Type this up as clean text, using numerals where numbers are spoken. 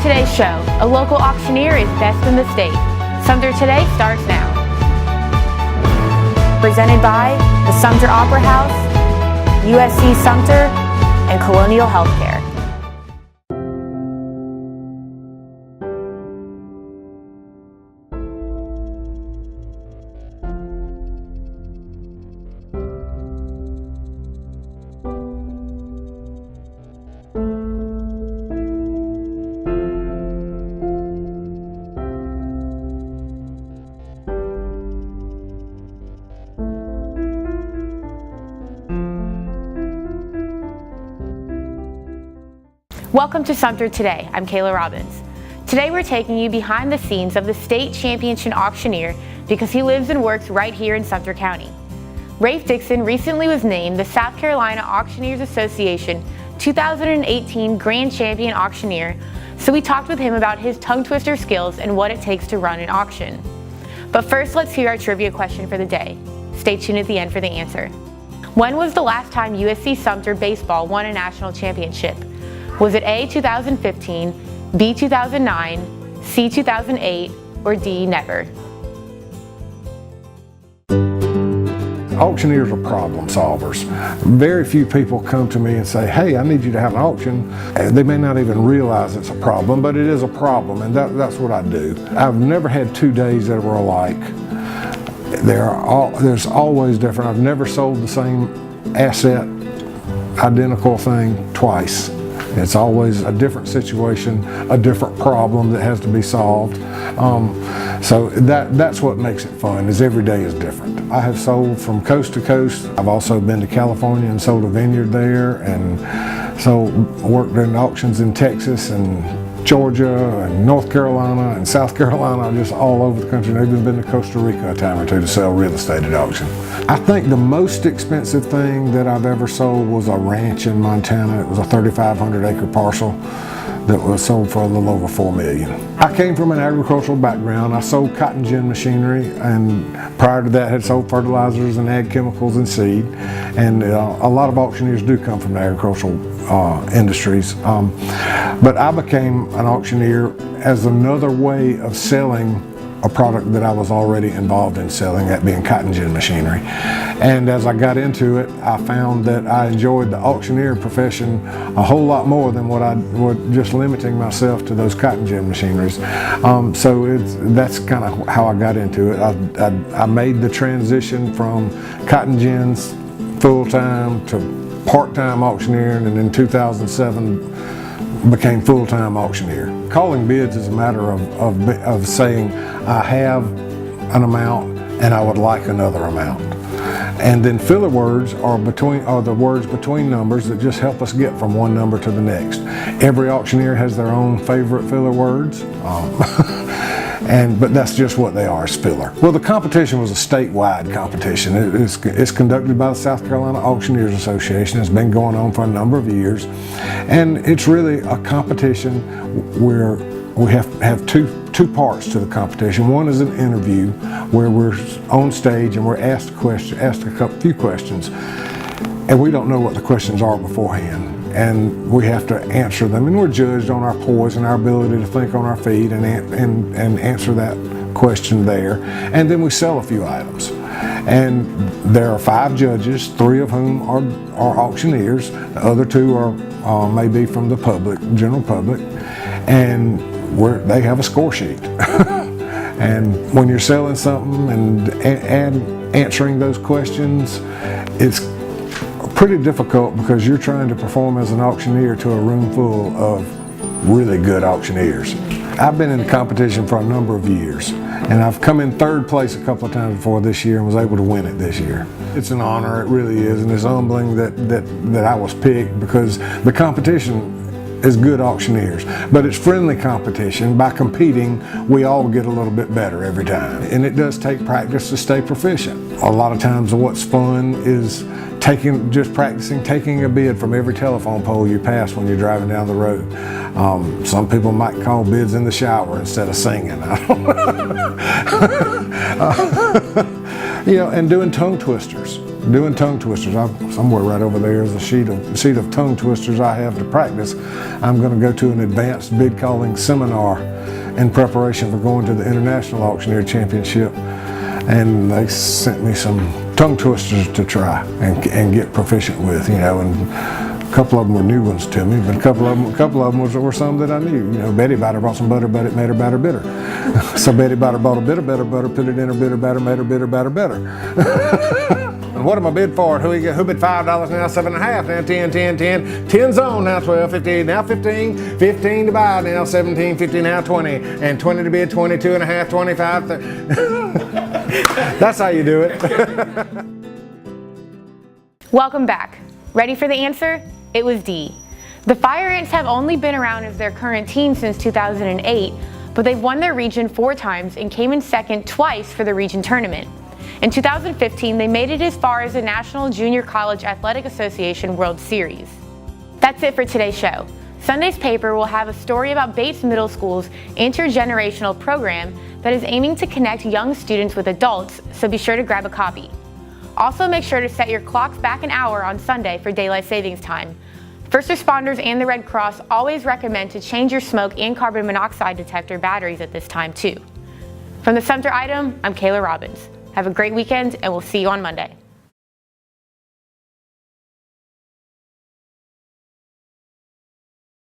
today's show, a local auctioneer is best in the state. Sumter Today starts now. Presented by the Sumter Opera House, USC Sumter, and Colonial Healthcare. Welcome to Sumter Today. I'm Kayla Robbins. Today we're taking you behind the scenes of the state championship auctioneer because he lives and works right here in Sumter County. Rafe Dixon recently was named the South Carolina Auctioneers Association 2018 Grand Champion Auctioneer, so we talked with him about his tongue twister skills and what it takes to run an auction. But first, let's hear our trivia question for the day. Stay tuned at the end for the answer. When was the last time USC Sumter baseball won a national championship? Was it A, 2015, B, 2009, C, 2008, or D, never? Auctioneers are problem solvers. Very few people come to me and say, hey, I need you to have an auction. They may not even realize it's a problem, but it is a problem, and that's what I do. I've never had 2 days that were alike. There's always different. I've never sold the same asset, identical thing twice. It's always a different situation, a different problem that has to be solved. So that's what makes it fun, is every day is different. I have sold from coast to coast. I've also been to California and sold a vineyard there, and so worked in auctions in Texas and Georgia and North Carolina and South Carolina, just all over the country. I've even been to Costa Rica a time or two to sell real estate at auction. I think the most expensive thing that I've ever sold was a ranch in Montana. It was a 3,500 acre parcel that was sold for a little over $4 million. I came from an agricultural background. I sold cotton gin machinery, and prior to that had sold fertilizers and ag chemicals and seed. And a lot of auctioneers do come from the agricultural industries. But I became an auctioneer as another way of selling a product that I was already involved in selling, that being cotton gin machinery. And as I got into it, I found that I enjoyed the auctioneer profession a whole lot more than what I was just limiting myself to those cotton gin machineries. So that's kind of how I got into it. I made the transition from cotton gins full-time to part-time auctioneering, and in 2007 became full-time auctioneer. Calling bids is a matter of saying, I have an amount and I would like another amount. And then filler words are the words between numbers that just help us get from one number to the next. Every auctioneer has their own favorite filler words. But that's just what they are, is filler. Well, the competition was a statewide competition. It's conducted by the South Carolina Auctioneers Association. It's been going on for a number of years. And it's really a competition where we have two parts to the competition. One is an interview where we're on stage and we're asked a few questions, and we don't know what the questions are beforehand. And we have to answer them, and we're judged on our poise and our ability to think on our feet and answer that question there. And then we sell a few items. And there are 5 judges, 3 of whom are auctioneers. The other 2 are maybe from the general public, and they have a score sheet. And when you're selling something and answering those questions, it's pretty difficult because you're trying to perform as an auctioneer to a room full of really good auctioneers. I've been in the competition for a number of years, and I've come in 3rd place a couple of times before this year and was able to win it this year. It's an honor, it really is, and it's humbling that I was picked, because the competition is good auctioneers, but it's friendly competition. By competing, we all get a little bit better every time, and it does take practice to stay proficient. A lot of times what's fun is just practicing taking a bid from every telephone pole you pass when you're driving down the road. Some people might call bids in the shower instead of singing. I don't know. And doing tongue twisters. doing tongue twisters. Somewhere right over there is a sheet of tongue twisters I have to practice. I'm going to go to an advanced bid calling seminar in preparation for going to the International Auctioneer Championship, and they sent me some tongue twisters to try and get proficient with, you know, and a couple of them were new ones to me, but a couple of them were some that I knew. You know, Betty Biter brought some butter, but it made her batter bitter. So Betty Biter bought a bit of better butter, put it in her bitter batter, made her bitter batter better. And what am I bid for? Who bid $5 now? 7.5 now, 10, 10, 10. 10's on now, 12, 15, now 15, 15 to buy now, 17, 15 now, 20, and 20 to bid, 22.5, 25. That's how you do it. Welcome back. Ready for the answer? It was D. The Fire Ants have only been around as their current team since 2008, but they've won their region 4 times and came in second twice for the region tournament. In 2015, they made it as far as the National Junior College Athletic Association World Series. That's it for today's show. Sunday's paper will have a story about Bates Middle School's intergenerational program that is aiming to connect young students with adults, so be sure to grab a copy. Also, make sure to set your clocks back an hour on Sunday for daylight savings time. First responders and the Red Cross always recommend to change your smoke and carbon monoxide detector batteries at this time too. From the Sumter Item, I'm Kayla Robbins. Have a great weekend, and we'll see you on Monday.